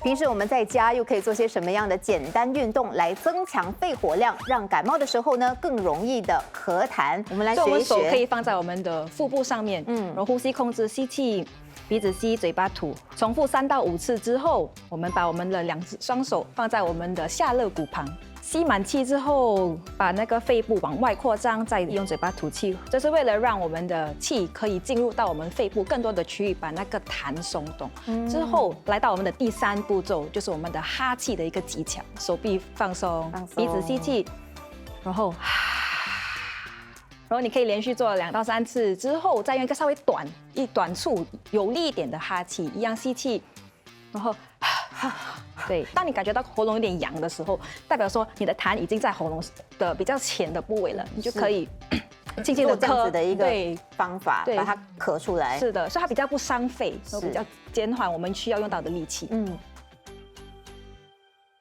平时我们在家又可以做些什么样的简单运动来增强肺活量，让感冒的时候呢更容易的咳痰？我们来学一手可以学。放在我们的腹部上面，然后呼吸控制，吸气，鼻子吸，嘴巴吐，重复3到5次之后，我们把我们的双手放在我们的下肋骨旁。吸满气之后，把那个肺部往外扩张，再用嘴巴吐气，这是为了让我们的气可以进入到我们肺部更多的区域，把那个痰松动。之后来到我们的第3步骤，就是我们的哈气的一个技巧，手臂放松，鼻子吸气，然后你可以连续做2到3次之后，再用一个稍微短促、有力一点的哈气，一样吸气，然后。对，当你感觉到喉咙有点痒的时候，代表说你的痰已经在喉咙的比较浅的部位了，你就可以轻轻的这样子的一个对方法，把它咳出来。是的，所以它比较不伤肺，然后比较减缓我们需要用到的力气。